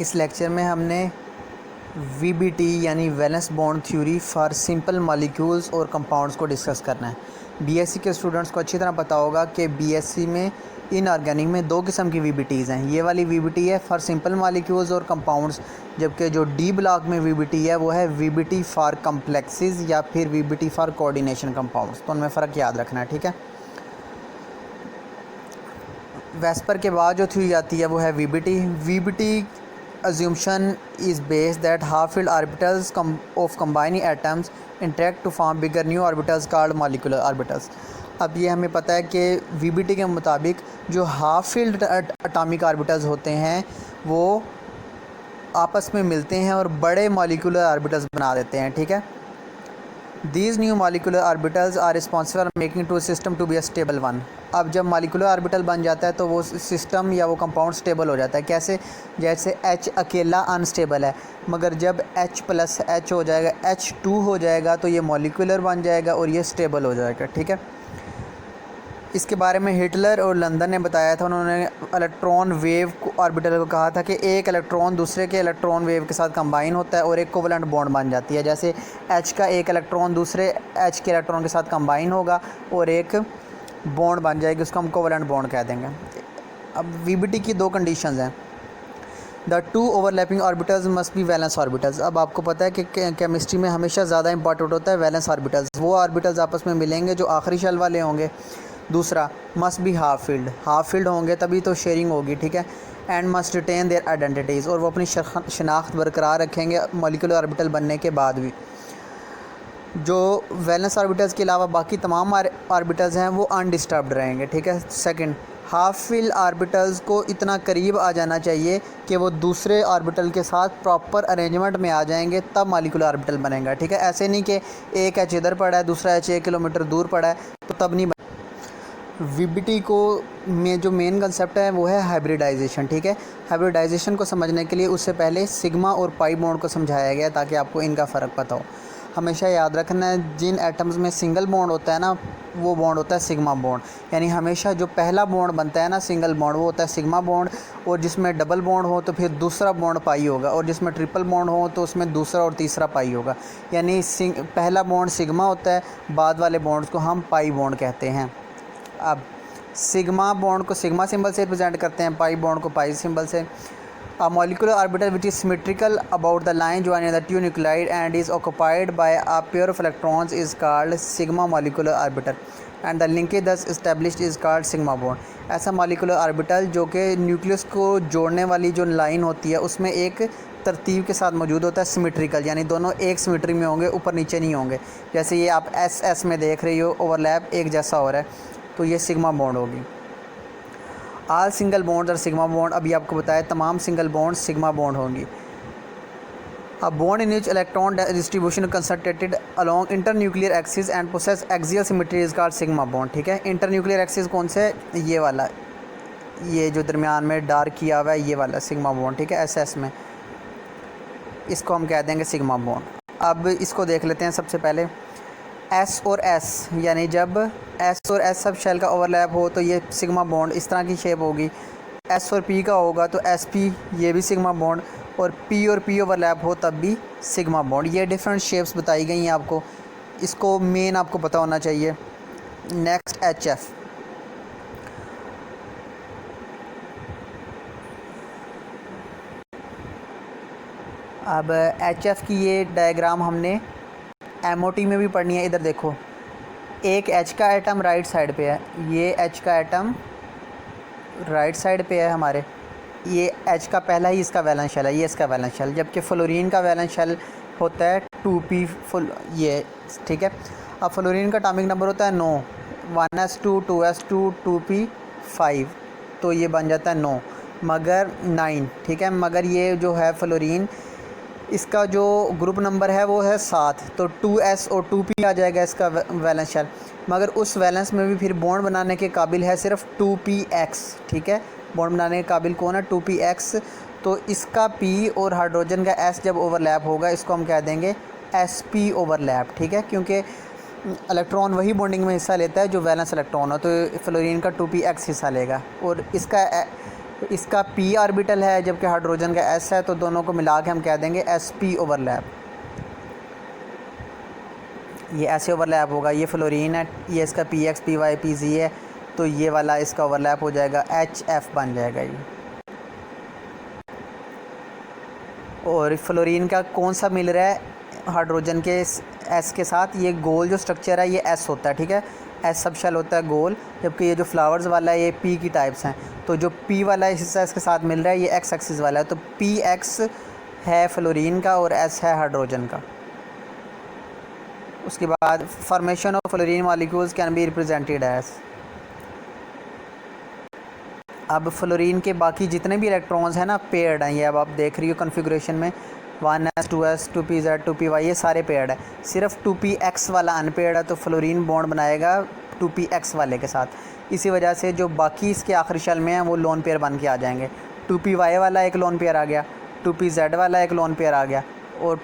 इस लेक्चर में हमने वीबीटी यानी valence bond theory for simple molecules और कंपाउंड्स को डिस्कस करना है। बीएससी के स्टूडेंट्स को अच्छी तरह पता होगा कि बीएससी में इनऑर्गेनिक में दो किस्म की वीबीटीज़ हैं। ये वाली वीबीटी है फॉर सिंपल मॉलिक्यूल्स और कंपाउंड्स, जबकि जो डी ब्लॉक में वीबीटी है वो है वीबीटी फॉर कम्प्लेक्सेस या फिर वीबीटी फॉर कोऑर्डिनेशन कंपाउंड्स। तो उनमें फ़र्क याद रखना है, ठीक है। वेस्पर के बाद जो थ्योरी आती है वो है VBT. VBT assumption is based that half-filled orbitals of combining atoms interact to form bigger new orbitals called molecular orbitals। अब ये हमें पता है कि वीबीटी के मुताबिक जो हाफ फील्ड एटॉमिक ऑर्बिटल्स होते हैं वो आपस में मिलते हैं और बड़े मॉलिक्यूलर ऑर्बिटल्स बना देते हैं, ठीक है। These new molecular orbitals are responsible for making to a system to be a stable one। अब जब मॉलिक्यूलर ऑर्बिटल बन जाता है तो वो सिस्टम या वो कंपाउंड स्टेबल हो जाता है। कैसे? जैसे H अकेला अनस्टेबल है, मगर जब H प्लस H हो जाएगा, H2 हो जाएगा तो ये मॉलिक्यूलर बन जाएगा और ये स्टेबल हो जाएगा, ठीक है। इसके बारे में हिटलर और लंदन ने बताया था। उन्होंने इलेक्ट्रॉन वेव ऑर्बिटल को कहा था कि एक इलेक्ट्रॉन दूसरे के इलेक्ट्रॉन वेव के साथ कंबाइन होता है और एक कोवलेंट बॉन्ड बन जाती है। जैसे H का एक इलेक्ट्रॉन दूसरे H के इलेक्ट्रॉन के साथ कंबाइन होगा और एक बॉन्ड बन जाएगी, उसको हम कोवलेंट बॉन्ड कह देंगे। अब वीबीटी की दो कंडीशंस हैं। The two overlapping orbitals must be valence orbitals. अब आपको पता है कि केमिस्ट्री में हमेशा ज़्यादा इंपॉर्टेंट होता है वैलेंस ऑर्बिटल्स। वो ऑर्बिटल्स आपस में मिलेंगे जो आखिरी शेल वाले होंगे। दूसरा, मस्ट बी हाफ फील्ड होंगे तभी तो शेयरिंग होगी, ठीक है। And must retain their identities, और वो अपनी शनाख्त बरकरार रखेंगे मॉलिक्यूलर ऑर्बिटल बनने के बाद भी। जो वैलेंस ऑर्बिटल्स के अलावा बाकी तमाम ऑर्बिटल्स हैं वो अनडिस्टर्ब्ड रहेंगे, ठीक है। सेकंड, हाफ फील्ड ऑर्बिटल्स को इतना करीब आ जाना चाहिए कि वो दूसरे ऑर्बिटल के साथ प्रॉपर अरेंजमेंट में आ जाएंगे, तब मॉलिक्यूलर ऑर्बिटल बनेगा, ठीक है। ऐसे नहीं कि एक H इधर पड़ा है दूसरा H 1 किलोमीटर दूर पड़ा है तो तब नहीं। वीबीटी को में जो मेन कंसेप्ट है वो है हाइब्रिडाइजेशन, ठीक है। हाइब्रिडाइजेशन को समझने के लिए उससे पहले सिग्मा और पाई बॉन्ड को समझाया गया ताकि आपको इनका फ़र्क पता हो। हमेशा याद रखना है जिन एटम्स में सिंगल बॉन्ड होता है ना, वो बॉन्ड होता है सिग्मा बॉन्ड। यानी हमेशा जो पहला बॉन्ड बनता है ना सिंगल बॉन्ड, वो होता है सिग्मा बॉन्ड। और जिसमें डबल बॉन्ड हो तो फिर दूसरा बॉन्ड पाई होगा, और जिसमें ट्रिपल बॉन्ड हो तो उसमें दूसरा और तीसरा पाई होगा। यानी पहला बॉन्ड सिग्मा होता है, बाद वाले बॉन्ड्स को हम पाई बॉन्ड कहते हैं। अब सिग्मा बॉन्ड को सिग्मा सिंबल से रिप्रेजेंट करते हैं, पाई बॉन्ड को पाई सिंबल से। A molecular orbital which is symmetrical about the line joining the two nuclei and is occupied by a pair of electrons is called sigma molecular orbital and the linkage thus established is called sigma bond। ऐसा molecular orbital जो कि nucleus को जोड़ने वाली जो line होती है उसमें एक तरतीब के साथ मौजूद होता है, सिमेट्रिकल, यानी दोनों एक सिमेट्री में होंगे, ऊपर नीचे नहीं होंगे। जैसे ये आप एस में देख रही हो, ओवरलैप एक जैसा हो रहा है, तो ये सिग्मा बॉन्ड होगी। आल सिंगल बॉन्ड और सिग्मा बॉन्ड, अभी आपको बताया तमाम सिंगल बॉन्ड सिग्मा बॉन्ड होंगी। A bond in which electron distribution concentrated along internuclear axis and possess axial symmetry is called sigma bond, ठीक है। इंटरन्यूक्लियर एक्सिस कौन से? ये वाला, ये जो दरमियान में डार्क किया हुआ है ये वाला सिग्मा बॉन्ड, ठीक है। एस में इसको हम कह देंगे सिग्मा बॉन्ड। अब इसको देख लेते हैं। सबसे पहले एस और एस, यानी जब एस और एस सब शेल का ओवरलैप हो तो ये सिग्मा बॉन्ड इस तरह की शेप होगी। एस और पी का होगा तो एस पी, ये भी सिग्मा बॉन्ड, और पी और पी ओवरलैप हो तब भी सिग्मा बॉन्ड। ये डिफरेंट शेप्स बताई गई हैं आपको, इसको मेन आपको पता होना चाहिए। Next H F. अब एच एफ की ये डायग्राम हमने एमओटी में भी पढ़नी है। इधर देखो, एक H का एटम राइट साइड पे है, ये H का एटम राइट साइड पे है हमारे, ये H का पहला ही इसका वैलेंस शेल है, ये इसका वैलेंस शेल। जबकि फ्लोरीन का वैलेंस शेल होता है 2p फुल, ये ठीक है। अब फ्लोरीन का एटॉमिक नंबर होता है 9, 1s2 2s2 2p5, तो ये बन जाता है 9 मगर 9, ठीक है। मगर ये जो है फ्लोरीन, इसका जो ग्रुप नंबर है वो है 7, तो 2s और 2p आ जाएगा इसका वैलेंस शेल। मगर उस वैलेंस में भी फिर बॉन्ड बनाने के काबिल है सिर्फ 2px, ठीक है। बॉन्ड बनाने के काबिल कौन है? 2px। तो इसका p और हाइड्रोजन का s जब ओवरलैप होगा इसको हम कह देंगे sp ओवरलैप, ठीक है। क्योंकि इलेक्ट्रॉन वही बॉन्डिंग में हिस्सा लेता है जो वैलेंस इलेक्ट्रॉन हो, तो फ्लोरीन का 2px हिस्सा लेगा और इसका तो इसका p ऑर्बिटल है जबकि हाइड्रोजन का s है, तो दोनों को मिला के हम कह देंगे sp ओवरलैप। ये ऐसे ओवरलैप होगा, ये फ्लोरीन है, ये इसका px py pz है, तो ये वाला इसका ओवरलैप हो जाएगा HF बन जाएगा ये। और फ्लोरीन का कौन सा मिल रहा है हाइड्रोजन के S के साथ, ये गोल जो स्ट्रक्चर है ये S होता है, ठीक है, S सब शेल होता है गोल, जबकि ये जो फ्लावर्स वाला है ये P की टाइप्स हैं। तो जो P वाला हिस्सा इसके साथ मिल रहा है ये X एक्सिस वाला है, तो PX है फ्लोरीन का और S है हाइड्रोजन का। उसके बाद formation of fluorine molecules can be represented as. अब फ्लोरीन के बाकी जितने भी इलेक्ट्रॉन्स हैं ना पेयर्ड हैं, ये अब आप देख रही हो कॉन्फ़िगरेशन में 1s 2s 2pz 2py ये सारे पेयर्ड है, सिर्फ 2px वाला अनपेयर्ड है, तो फ्लोरीन बॉन्ड बनाएगा 2px वाले के साथ। इसी वजह से जो बाकी इसके आखिरी शेल में हैं वो लोन पेयर बन के आ जाएंगे। 2py वाला एक लोन पेयर आ गया, 2pz वाला एक लोन पेयर आ गया और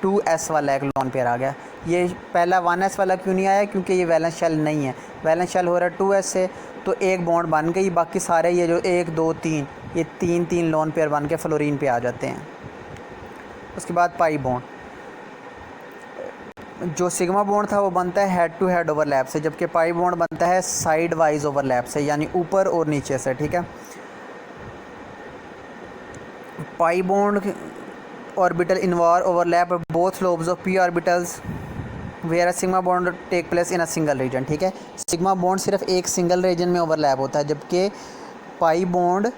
2s वाला एक लोन पेयर आ गया। ये पहला 1s वाला क्यों नहीं आया, क्योंकि ये वैलेंस शेल नहीं है, वैलेंस शेल हो रहा है 2s से, तो एक बॉन्ड बन गई, बाकी सारे ये जो 1 2 3 ये 3 लोन पेयर बन के फ्लोरीन पे आ जाते हैं। उसके बाद पाई बॉन्ड, जो सिग्मा बॉन्ड था वो बनता है हेड टू हेड ओवरलैप से, जबकि पाई बॉन्ड बनता है साइड वाइज ओवरलैप से, यानी ऊपर और नीचे से, ठीक है। Pi bond orbital involve overlap both lobes of p orbitals where a sigma bond take place in a single region, ठीक है। सिग्मा बॉन्ड सिर्फ एक सिंगल रीजन में ओवरलैप होता है, जबकि पाई बॉन्ड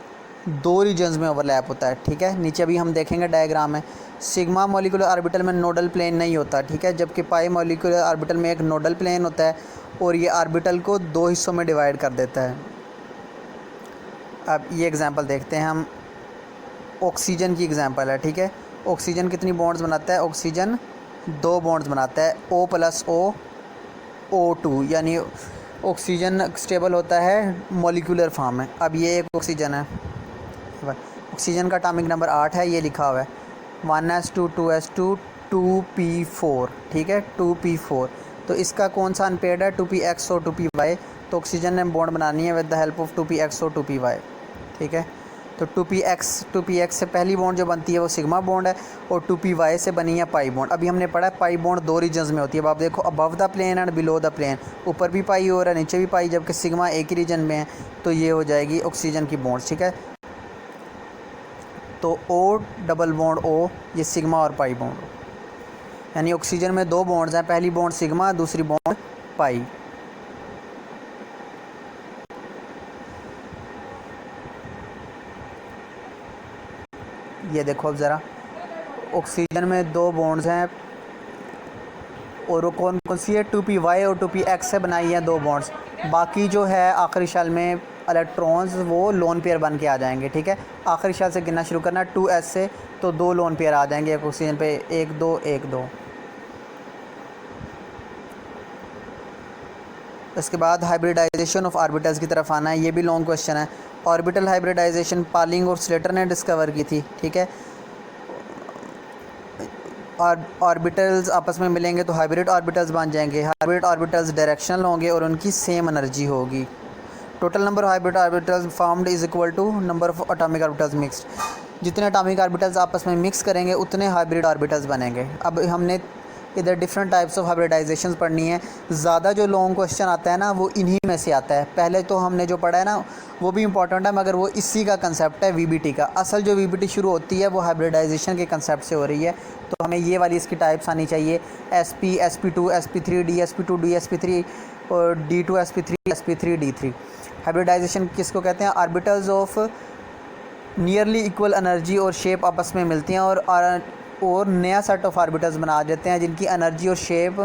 2 रीजन्स में ओवरलैप होता है, ठीक है। नीचे अभी हम देखेंगे डायग्राम में, सिग्मा मॉलिक्यूलर ऑर्बिटल में नोडल प्लेन नहीं होता, ठीक है, जबकि पाई मॉलिक्यूलर ऑर्बिटल में एक नोडल प्लेन होता है और ये ऑर्बिटल को 2 हिस्सों में डिवाइड कर देता है। अब ये एग्जांपल देखते हैं हम, ऑक्सीजन की एग्जांपल है, ठीक है। ऑक्सीजन कितनी बॉन्ड्स बनाता है, ऑक्सीजन 2 बॉन्ड्स बनाता है, O + O O2, यानी ऑक्सीजन स्टेबल होता है मॉलिक्यूलर फॉर्म में। अब ये एक ऑक्सीजन है, ऑक्सीजन का एटॉमिक नंबर 8 है, ये लिखा हुआ है 1s2 2s2 2p4, ठीक है, 2p4। तो इसका कौन सा अनपेयर्ड है, 2px और 2py, तो ऑक्सीजन ने बॉन्ड बनानी है with the help of 2px और 2py, ठीक है। तो 2px से पहली बॉन्ड जो बनती है वो सिग्मा बॉन्ड है और 2py से बनी है पाई बॉन्ड। अभी हमने पढ़ा है पाई बॉन्ड 2 रीजन्स में होती है। अब आप देखो above the plane and below the plane, ऊपर भी पाई हो रहा है नीचे भी पाई, जबकि सिग्मा एक ही रीजन में है, तो ये हो जाएगी ऑक्सीजन की बॉन्ड, ठीक है। तो O डबल बॉन्ड O ये सिग्मा और पाई बॉन्ड, यानी ऑक्सीजन में 2 बॉन्ड्स हैं, पहली बॉन्ड सिग्मा दूसरी बॉन्ड पाई। ये देखो अब ज़रा, ऑक्सीजन में 2 बॉन्ड्स हैं और वो कौन कौन सी है, 2py और 2px से बनाई है 2 बॉन्ड्स, बाकी जो है आखिरी शेल में इलेक्ट्रॉन्स वो लोन पेयर बन के आ जाएंगे, ठीक है। आखिरी शेल से गिनना शुरू करना 2s से, तो 2 लोन पेयर आ जाएंगे एक ऑक्सीजन पे, 1 2 1 2। इसके बाद हाइब्रिडाइजेशन ऑफ ऑर्बिटल्स की तरफ आना है, ये भी लॉन्ग क्वेश्चन है। ऑर्बिटल हाइब्रिडाइजेशन पालिंग और स्लेटर ने डिस्कवर की थी, ठीक है। ऑर्बिटल्स आपस में मिलेंगे तो हाइब्रिड ऑर्बिटल्स बन जाएंगे, हाइब्रिड ऑर्बिटल्स डायरेक्शनल होंगे और उनकी सेम एनर्जी होगी। Total number of hybrid orbitals formed is equal to number of atomic orbitals mixed. जितने एटॉमिक ऑर्बिटल्स आपस में मिक्स करेंगे उतने हाइब्रिड ऑर्बिटल्स बनेंगे। अब हमने इधर डिफरेंट टाइप्स ऑफ हाइब्रिडाइजेशन पढ़नी है। ज़्यादा जो लॉन्ग क्वेश्चन आता है ना वो इन्हीं में से आता है। पहले तो हमने जो पढ़ा है ना वो भी इंपॉर्टेंट है, मगर वो इसी का कंसेप्ट है वीबीटी का। असल जो वीबीटी शुरू होती है वो हाइब्रिडाइजेशन के कंसेप्ट से हो रही है। तो हमें ये वाली इसकी टाइप्स आनी चाहिए, sp sp2 sp3 d sp2 d sp3 और d2 sp3 sp3 d3। Hybridisation किसको कहते हैं, orbitals of nearly equal energy और शेप आपस में मिलती हैं और नया सेट ऑफ ऑर्बिटल्स बना देते हैं जिनकी एनर्जी और शेप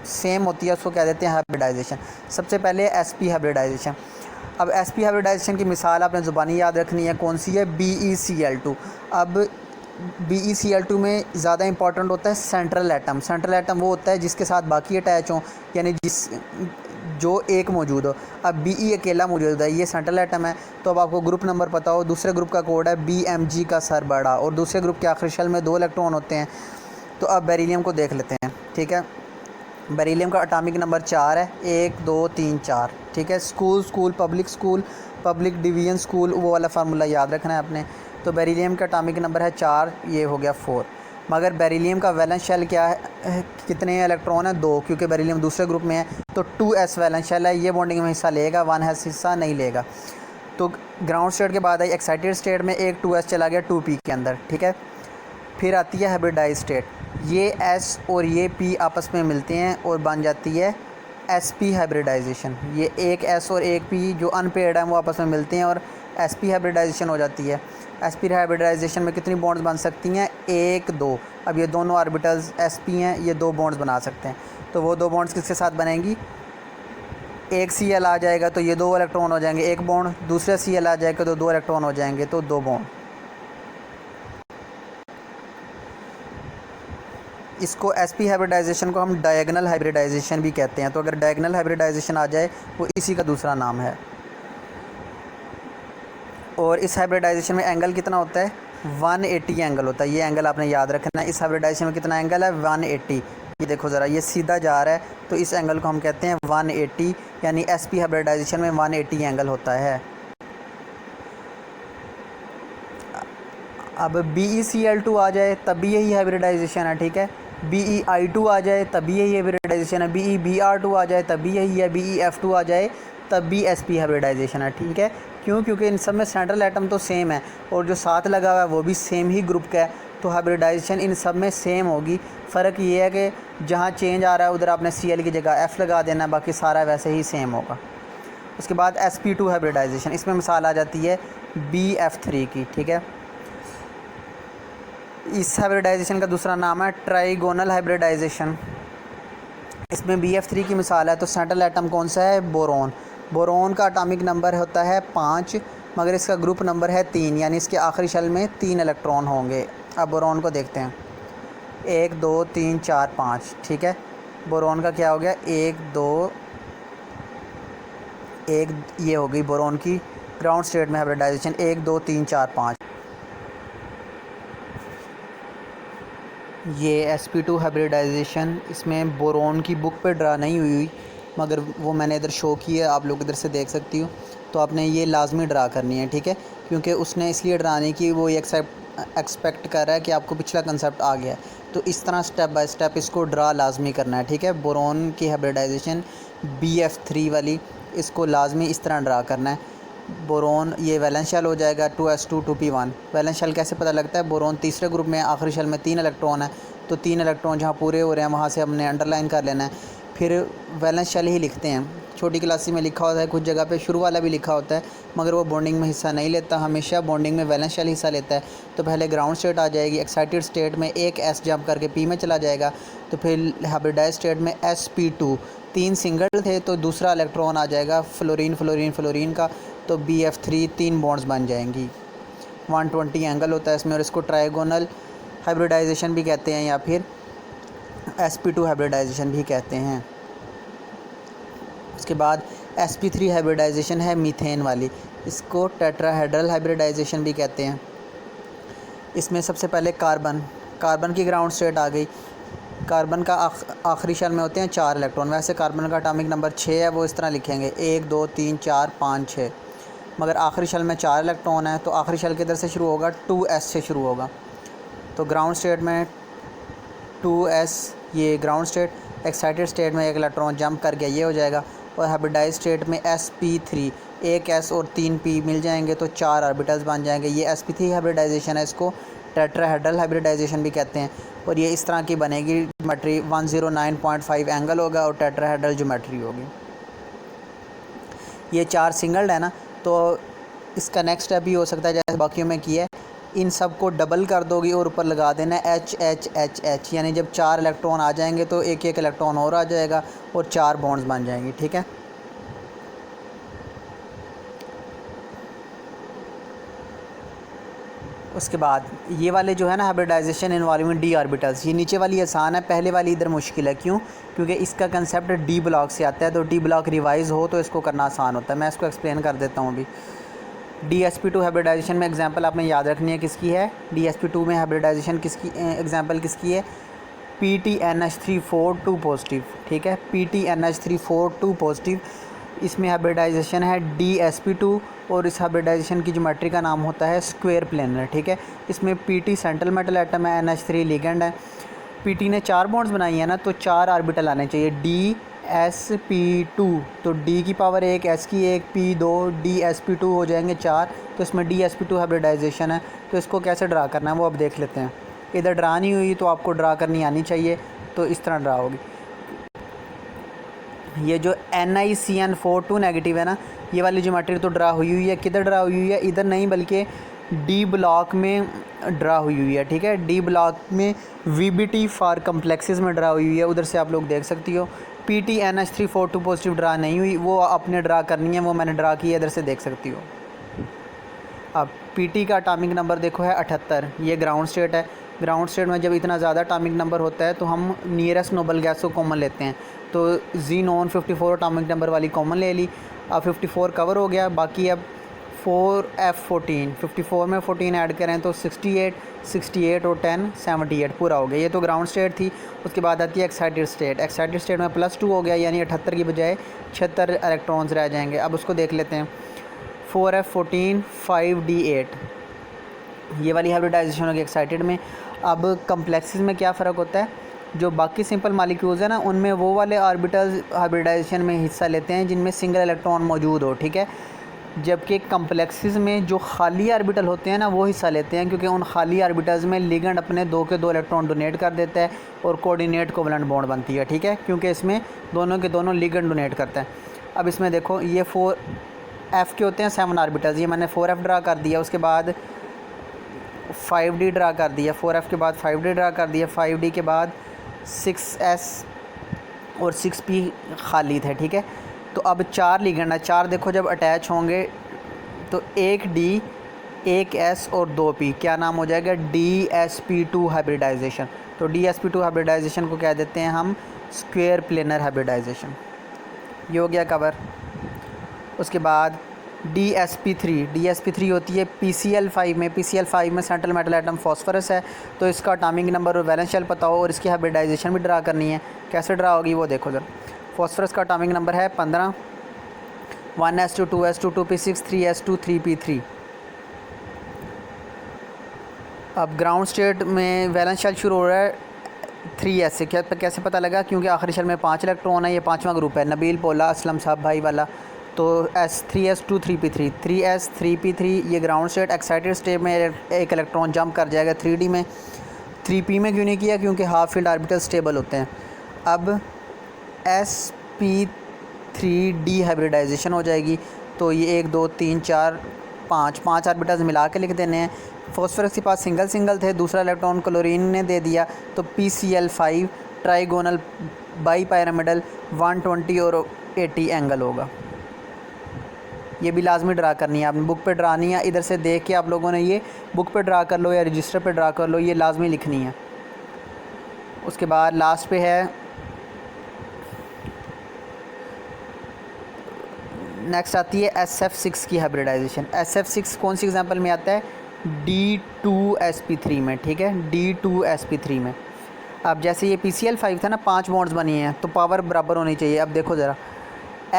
सेम होती है, उसको कह देते हैं हाइब्रिडाइजेशन। सबसे पहले sp हाइब्रिडाइजेशन। अब sp हाइब्रिडाइजेशन की मिसाल आपने ज़ुबानी याद रखनी है, कौन सी है, BeCl2। अब BeCl2 में ज़्यादा इंपॉर्टेंट होता है सेंट्रल एटम। सेंट्रल एटम वो होता है जिसके साथ बाकी अटैच हों, यानी जो एक मौजूद हो। अब Be अकेला मौजूद है, ये सेंट्रल एटम है। तो अब आपको ग्रुप नंबर पता हो, दूसरे ग्रुप का कोड है Bmg का सर बड़ा, और दूसरे ग्रुप के आखिरी शेल में 2 इलेक्ट्रॉन होते हैं। तो अब बेरिलियम को देख लेते हैं, ठीक है। बेरिलियम का एटॉमिक नंबर 4 है, 1 2 3 4, ठीक है। School public school public division school, वो वाला फार्मूला याद रखना है आपने। तो बेरिलियम का एटॉमिक नंबर है 4, ये हो गया 4। मगर बेरिलियम का वैलेंस शेल क्या है, कितने इलेक्ट्रॉन है, 2, क्योंकि बेरिलियम दूसरे ग्रुप में है। तो 2s वैलेंस शेल है, ये बॉन्डिंग में हिस्सा लेगा, 1s हिस्सा नहीं लेगा। तो ग्राउंड स्टेट के बाद आई एक्साइटेड स्टेट में एक 2s चला गया 2p के अंदर, ठीक है। फिर आती है हाइब्रिडाइज स्टेट, ये s और ये p आपस में मिलते हैं और बन जाती है sp हाइब्रिडाइजेशन। ये एक s और एक p जो अनपेयर्ड हैं वो आपस में मिलते हैं और sp हाइब्रिडाइजेशन हो जाती है। sp हाइब्रिडाइजेशन में कितनी बॉन्ड्स बन सकती हैं, 1, 2। अब ये दोनों ऑर्बिटल्स sp हैं, ये 2 बॉन्ड्स बना सकते हैं। तो वो 2 बॉन्ड्स किसके साथ बनेंगी, एक Cl आ जाएगा तो ये 2 इलेक्ट्रॉन हो जाएंगे, एक बॉन्ड, दूसरा Cl आ जाएगा तो 2 इलेक्ट्रॉन हो जाएंगे, तो 2 बॉन्ड। इसको sp हाइब्रिडाइजेशन को हम डायगोनल हाइब्रिडाइजेशन भी कहते हैं। तो अगर डायगोनल हाइब्रिडाइजेशन आ जाए वो इसी का दूसरा नाम है। और इस हाइब्रिडाइजेशन में एंगल कितना होता है, 180 एंगल होता है। ये एंगल आपने याद रखना है। इस हाइब्रिडाइजेशन में कितना एंगल है, 180। ये देखो ज़रा, ये सीधा जा रहा है तो इस एंगल को हम कहते हैं 180, यानी sp हाइब्रिडाइजेशन में 180 एंगल होता है। अब BeCl2 आ जाए तब भी यही हाइब्रिडाइजेशन है, ठीक है। BeI2 आ जाए तब भी यही हाइब्रिडाइजेशन है। BeBr2 आ जाए तब भी यही है। BeF2 आ जाए तब भी sp हाइब्रिडाइजेशन है, ठीक है। क्यों, क्योंकि इन सब में सेंट्रल एटम तो सेम है और जो साथ लगा हुआ है वो भी सेम ही ग्रुप का है, तो हाइब्रिडाइजेशन इन सब में सेम होगी। फ़र्क ये है कि जहाँ चेंज आ रहा है उधर आपने Cl की जगह F लगा देना, बाकी सारा वैसे ही सेम होगा। उसके बाद sp2 हाइब्रिडाइजेशन, इसमें मिसाल आ जाती है BF3 की, ठीक है। इस हाइब्रिडाइजेशन का दूसरा नाम है ट्राइगोनल हाइब्रिडाइजेशन। इसमें BF3 की मिसाल है। तो सेंट्रल एटम कौन सा है, बोरोन। बोरोन का एटॉमिक नंबर होता है 5, मगर इसका ग्रुप नंबर है 3, यानी इसके आखिरी शेल में 3 इलेक्ट्रॉन होंगे। अब बोरोन को देखते हैं, 1, 2, 3, 4, 5, ठीक है। बोरोन का क्या हो गया, 1, 2, 1, ये हो गई बोरोन की ग्राउंड स्टेट में हाइब्रिडाइजेशन, 1, 2, 3, 4, 5। ये sp2 हाइब्रिडाइजेशन, इसमें बोरोन की बुक पे ड्रा नहीं हुई, मगर वो मैंने इधर शो की है, आप लोग इधर से देख सकती हो। तो आपने ये लाजमी ड्रा करनी है, ठीक है, क्योंकि उसने इसलिए ड्रा नहीं की, वो एक्सपेक्ट कर रहा है कि आपको पिछला कंसेप्ट आ गया है। तो इस तरह स्टेप बाय स्टेप इसको ड्रा लाजमी करना है, ठीक है। बोरोन की हाइब्रिडाइजेशन BF3 वाली, इसको लाजमी इस तरह ड्रा करना है। बोरोन ये वैलेंस शेल हो जाएगा 2s2 2p1। वैलेंस शेल कैसे पता लगता है, बोरोन तीसरे ग्रुप में, आखिरी शेल में 3 इलेक्ट्रॉन है, तो 3 इलेक्ट्रॉन जहाँ पूरे हो रहे हैं वहाँ से हमने अंडरलाइन कर लेना है। फिर वैलेंस शेल ही लिखते हैं। छोटी क्लासी में लिखा होता है, कुछ जगह पे शुरू वाला भी लिखा होता है, मगर वो बॉन्डिंग में हिस्सा नहीं लेता, हमेशा बॉन्डिंग में वैलेंस शेल हिस्सा लेता है। तो पहले ग्राउंड स्टेट आ जाएगी, एक्साइटेड स्टेट में एक s जंप करके p में चला जाएगा। तो फिर हाइब्रिडाइज स्टेट में sp2, 3 सिंगल थे तो दूसरा इलेक्ट्रॉन आ जाएगा फ्लोरीन फ्लोरीन फ्लोरीन का, तो BF3, 3 बॉन्ड्स बन जाएंगी। 120 एंगल होता है इसमें, और इसको ट्राइगोनल हाइब्रिडाइजेशन भी कहते हैं या फिर sp2 हाइब्रिडाइजेशन भी कहते हैं। उसके बाद sp3 हाइब्रिडाइजेशन है मीथेन वाली, इसको टेट्राहेड्रल हाइब्रिडाइजेशन भी कहते हैं। इसमें सबसे पहले कार्बन की ग्राउंड स्टेट आ गई। कार्बन का आखिरी शेल में होते हैं 4 इलेक्ट्रॉन। वैसे कार्बन का एटॉमिक नंबर 6 है, वो इस तरह लिखेंगे 1, 2, 3, 4, 5, 6, मगर आखिरी शेल में 4 इलेक्ट्रॉन है, तो आखिरी शेल किधर से शुरू होगा, 2s से शुरू होगा। तो ग्राउंड स्टेट में 2s, ये ग्राउंड स्टेट। एक्साइटेड स्टेट में एक इलेक्ट्रॉन जंप कर गया, ये हो जाएगा। और हाइब्रिडाइज स्टेट में sp3, एक s और 3 p मिल जाएंगे तो 4 ऑर्बिटल्स बन जाएंगे। ये sp3 हाइब्रिडाइजेशन है, इसको टेट्राहेड्रल हाइब्रिडाइजेशन भी कहते हैं। और ये इस तरह की बनेगी ज्योमेट्री, 109.5 एंगल होगा और टेट्राहेड्रल ज्योमेट्री होगी। ये 4 सिंगल्ड है ना, तो इसका नेक्स्ट स्टेप भी हो सकता है जैसे बाकियों में किया है, इन सब को डबल कर दोगी और ऊपर लगा देना H H H H, यानी जब 4 इलेक्ट्रॉन आ जाएंगे तो एक एक इलेक्ट्रॉन और आ जाएगा और 4 बॉन्ड्स बन जाएंगी, ठीक है। उसके बाद ये वाले जो है ना हाइब्रिडाइजेशन इन्वॉल्विंग d ऑर्बिटल्स, ये नीचे वाली आसान है, पहले वाली इधर मुश्किल है। क्यों? क्योंकि इसका कंसेप्ट d ब्लॉक से आता है, तो d ब्लॉक रिवाइज़ हो तो इसको करना आसान होता है। मैं इसको एक्सप्लेन कर देता हूँ अभी। DsP2 हाइब्रिडाइजेशन में एग्जांपल आपने याद रखनी है किसकी है। DsP2 में हाइब्रिडाइजेशन किसकी एग्जांपल किसकी है, PTNH3 4 2 पॉजिटिव, ठीक है। PTNH3 4 2 पॉजिटिव, इसमें हाइब्रिडाइजेशन है DsP2 और इस हाइब्रिडाइजेशन की ज्योमेट्री का नाम होता है स्क्वायर प्लेनर, ठीक है। इसमें Pt सेंट्रल मेटल एटम है, NH3 लिगेंड है। Pt ने 4 बॉन्ड्स बनाई है ना, तो 4 ऑर्बिटल आने चाहिए DsP2, तो D की पावर 1, S की 1, P 2, DsP2 हो जाएंगे 4। तो इसमें DsP2 हाइब्रिडाइजेशन है। तो इसको कैसे ड्रा करना है वो अब देख लेते हैं। इधर ड्रा नहीं हुई तो आपको ड्रा करनी आनी चाहिए, तो इस तरह ड्रा होगी। ये जो NiCN4 2 नेगेटिव है ना, ये वाली ज्योमेट्री तो ड्रा हुई है। किधर ड्रा हुई है? इधर नहीं बल्कि D ब्लॉक में ड्रा हुई है, ठीक है। D ब्लॉक में VBT फॉर कम्प्लेक्सेस में ड्रा हुई है, उधर से आप लोग देख सकती हो। PT NH342 पॉजिटिव ड्रा नहीं हुई, वो आपने ड्रा करनी है, वो मैंने ड्रा की है, इधर से देख सकती हो। अब PT का एटॉमिक नंबर देखो है 78, ये ग्राउंड स्टेट है। ग्राउंड स्टेट में जब इतना ज़्यादा एटॉमिक नंबर होता है तो हम नियरेस्ट नोबल गैस को कॉमन लेते हैं। तो ज़ीनोन 54 एटॉमिक नंबर वाली कॉमन ले ली। अब 54 कवर हो गया, बाकी अब 4F14, 54 में 14 ऐड करें तो 68, 68 और 10 78 पूरा हो गया। ये तो ग्राउंड स्टेट थी। उसके बाद आती है एक्साइटेड स्टेट। एक्साइटेड स्टेट में +2 हो गया, यानी 78 की बजाय 76 इलेक्ट्रॉन्स रह जाएंगे। अब उसको देख लेते हैं। 4F14 5D8, ये वाली हाइब्रिडाइजेशन होगी एक्साइटेड में। अब कम्प्लेक्सेस में क्या फ़र्क होता है? जो बाकी सिंपल मॉलिक्यूल्स हैं ना, उनमें वो वाले ऑर्बिटल्स हाइब्रिडाइजेशन में हिस्सा लेते हैं जिनमें सिंगल इलेक्ट्रॉन मौजूद हो, ठीक है। जबकि कम्प्लेक्सेस में जो खाली ऑर्बिटल होते हैं ना, वो हिस्सा लेते हैं, क्योंकि उन खाली ऑर्बिटल्स में लिगेंड अपने 2 के 2 इलेक्ट्रॉन डोनेट कर देता है और कोऑर्डिनेट कोवलेंट बॉन्ड बनती है, ठीक है, क्योंकि इसमें दोनों के दोनों लिगेंड डोनेट करते हैं। अब इसमें देखो, ये 4F के होते हैं 7 ऑर्बिटल्स, ये मैंने 4F ड्रा कर दिया। उसके बाद 5D ड्रा कर दिया, 4F के बाद 5D ड्रा कर दिया, 5D के बाद 6S और 6P खाली थे, ठीक है। तो अब 4 लिगेंड है, 4 देखो जब अटैच होंगे तो 1D, 1S और 2P, क्या नाम हो जाएगा? DsP2 hybridisation. तो DsP2 हाइब्रिडाइजेशन को क्या देते हैं हम? Square planar hybridisation. ये हो गया कवर। उसके बाद DsP3 होती है PCl5 में। PCl5 में सेंट्रल मेटल एटम फॉस्फोरस है, तो इसका एटॉमिक नंबर और वैलेंस शेल पता हो और इसकी हाइब्रिडाइजेशन भी ड्रा करनी है। कैसे ड्रा होगी वो देखो जरा। फॉस्फोरस का एटॉमिक नंबर है 15, 1s2 2s2 2p6 3s2 3p3। अब ग्राउंड स्टेट में वैलेंस शेल शुरू हो रहा है 3s से। क्या कैसे पता लगा? क्योंकि आखिरी शेल में 5 इलेक्ट्रॉन है, ये 5वां ग्रुप है, नबील पोला असलम साहब भाई वाला। तो S3s2 3p3, 3s 3p3, ये ग्राउंड स्टेट। एक्साइटेड स्टेट में एक इलेक्ट्रॉन जंप कर जाएगा 3D में। 3p में क्यों नहीं किया? क्योंकि हाफ फील्ड ऑर्बिटल स्टेबल होते हैं। अब sp3d हाइब्रिडाइजेशन हो जाएगी। तो ये 1 2 3 4 5 ऑर्बिटल्स मिला के लिख देने हैं। फॉस्फोरस के पास सिंगल थे, दूसरा इलेक्ट्रॉन क्लोरीन ने दे दिया, तो PCl5 ट्राइगोनल बाई पैरामिडल 120 और 80 एंगल होगा। ये भी लाजमी ड्रा करनी है, आपने बुक पे ड्रा नहीं है, इधर से देख के आप लोगों ने ये बुक पे ड्रा कर लो या रजिस्टर पे ड्रा कर लो, ये लाजमी लिखनी है। उसके बाद लास्ट पे है, नेक्स्ट आती है SF6 की हाइब्रिडाइजेशन। SF6 कौन सी एग्जांपल में आता है? D2sp3 में, ठीक है, D2sp3 में। अब जैसे ये PCl5 था ना, 5 बॉन्ड्स बनी हैं, तो पावर बराबर होनी चाहिए। अब देखो ज़रा,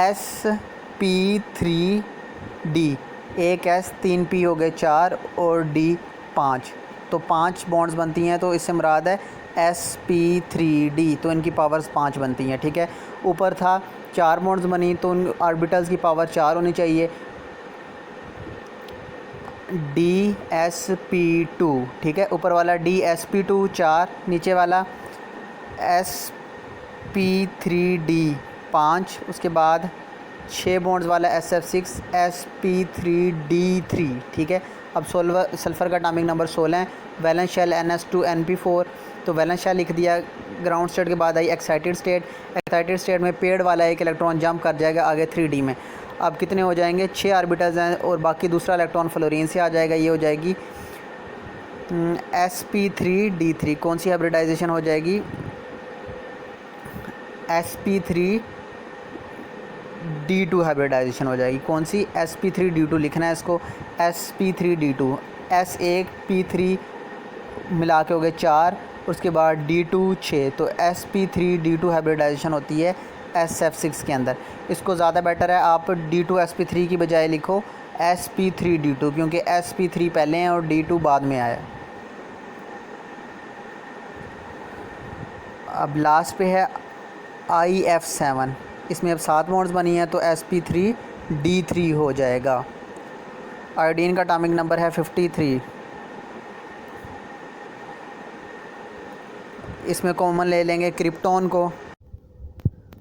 sp3d, 1s 3p हो गए 4 और d 5, तो 5 बॉन्ड्स बनती हैं, तो इससे मुराद है sp3d, तो इनकी पावर्स 5 बनती हैं, ठीक है। ऊपर था 4 बॉन्ड्स बनी, तो उन ऑर्बिटल्स की पावर 4 होनी चाहिए। DsP2, ठीक है, ऊपर वाला DsP2 4, नीचे वाला sp3d 5, उसके बाद 6 बॉन्ड्स वाला SF6 sp3d3, ठीक है। अब सल्फ़र का एटॉमिक नंबर 16 है। वैलेंस शेल NS2 NP4, तो वैलेंस शेल लिख दिया। ग्राउंड स्टेट के बाद आई एक्साइटेड स्टेट। एक्साइटेड स्टेट में पेड़ वाला एक इलेक्ट्रॉन जंप कर जाएगा आगे 3D में। अब कितने हो जाएंगे? 6 ऑर्बिटल्स हैं और बाकी दूसरा इलेक्ट्रॉन फ्लोरीन से आ जाएगा, ये हो जाएगी sp3d3। कौन सी हाइब्रिडाइजेशन हो जाएगी? sp3d2 हाइब्रिडाइजेशन हो जाएगी। कौन सी? sp3d2 लिखना है इसको, sp3d2। S1 P3 मिला के हो गए 4, उसके बाद D2 6, तो sp3d2 हाइब्रिडाइजेशन होती है SF6 के अंदर। इसको ज़्यादा बेटर है आप D2sp3 की बजाय लिखो sp3d2, क्योंकि sp3 पहले हैं और D2 बाद में आया। अब लास्ट पे है IF7, इसमें अब 7 बॉन्ड्स बनी हैं तो sp3d3 हो जाएगा। आयोडीन का एटॉमिक नंबर है 53। इसमें कॉमन ले लेंगे क्रिप्टॉन को।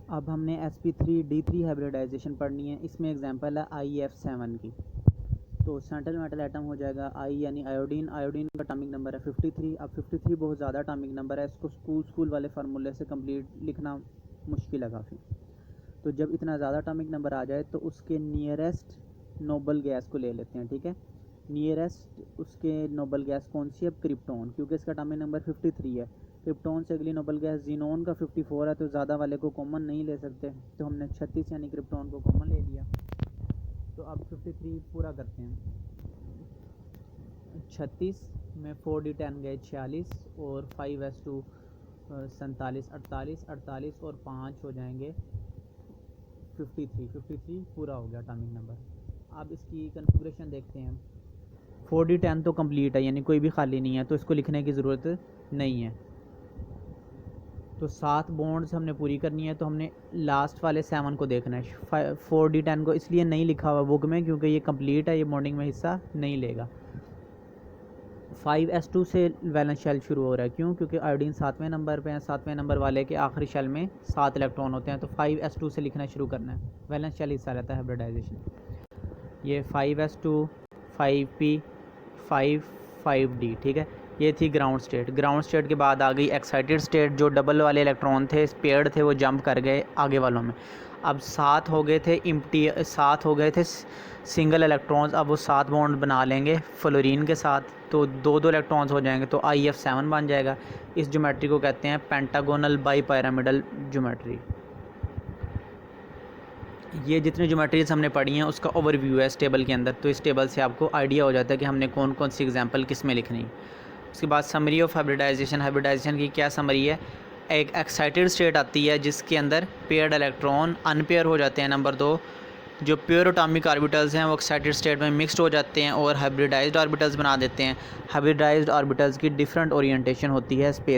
अब हमने sp3d3 हाइब्रिडाइजेशन पढ़नी है। इसमें एग्जांपल है IF7 की। तो सेंट्रल मेटल एटम हो जाएगा I यानी आयोडीन। आयोडीन का एटॉमिक नंबर है 53। अब 53 बहुत ज़्यादा एटॉमिक नंबर है, इसको स्कूल वाले फार्मूले से कंप्लीट लिखना मुश्किल है काफ़ी। तो जब इतना ज़्यादा एटॉमिक नंबर आ जाए तो उसके नियरेस्ट नोबल गैस को ले लेते हैं, ठीक है। नियरेस्ट उसके नोबल गैस कौन सी है? क्रिप्टॉन, क्योंकि इसका एटॉमिक नंबर 53 है। क्रिप्टॉन से अगली नोबल गैस जीनोन का 54 है, तो ज़्यादा वाले को कॉमन नहीं ले सकते, तो हमने 36 यानी क्रिप्टॉन को कॉमन ले लिया। तो अब 53 पूरा करते हैं। 36 में 4d10 गए 46 और 5s2 47 48 और 5 हो जाएंगे 53 पूरा हो गया एटॉमिक नंबर। अब इसकी कन्फिग्रेशन देखते हैं। 4d10 तो कंप्लीट है, यानी कोई भी खाली नहीं है, तो इसको लिखने की ज़रूरत नहीं है। तो 7 बॉन्ड्स हमने पूरी करनी है, तो हमने लास्ट वाले 7 को देखना है। 4d10 को इसलिए नहीं लिखा हुआ बुक में क्योंकि ये कंप्लीट है, ये बॉन्डिंग में हिस्सा नहीं लेगा। 5s2 से वैलेंस शेल शुरू हो रहा है, क्यों? क्योंकि आयोडीन 7वें नंबर पे है। 7वें नंबर वाले के आखिरी शेल में 7 इलेक्ट्रॉन होते हैं, तो 5s2 से लिखना शुरू करना है। वैलेंस शेल हिस्सा रहता है हाइब्रिडाइजेशन। ये 5s2 5p 5d, ठीक है। ये थी ग्राउंड स्टेट। ग्राउंड स्टेट के बाद आ गई एक्साइटेड स्टेट। जो डबल वाले इलेक्ट्रॉन थे, पेयर्ड थे, वो जंप कर गए आगे वालों में। अब 7 हो गए थे एम्प्टी, 7 हो गए थे सिंगल इलेक्ट्रॉन्स। अब वो 7 बॉन्ड बना लेंगे फ्लोरीन के साथ, तो 2 इलेक्ट्रॉन्स हो जाएंगे, तो IF7 बन जाएगा। इस ज्योमेट्री को कहते हैं पेंटागोनल बाईपिरामिडल ज्योमेट्री। ये जितनी ज्योमेट्रीज हमने पढ़ी हैं उसका ओवरव्यू है इस टेबल के अंदर, तो इस टेबल से आपको आइडिया हो जाता है कि हमने कौन कौन सी एग्जांपल किस में लिखनी है। उसके बाद समरी ऑफ हाइब्रिडाइजेशन। हाइब्रिडाइजेशन की क्या समरी है? एक एक्साइटेड स्टेट आती है जिसके अंदर पेयर्ड इलेक्ट्रॉन अनपेयर हो जाते हैं। नंबर 2, जो प्योर एटॉमिक ऑर्बिटल्स हैं वो एक्साइटेड स्टेट में मिक्सड हो जाते हैं और हाइब्रिडाइज्ड ऑर्बिटल्स बना देते हैं। हाइब्रिडाइज्ड ऑर्बिटल्स की डिफरेंट ओरिएंटेशन होती है स्पेस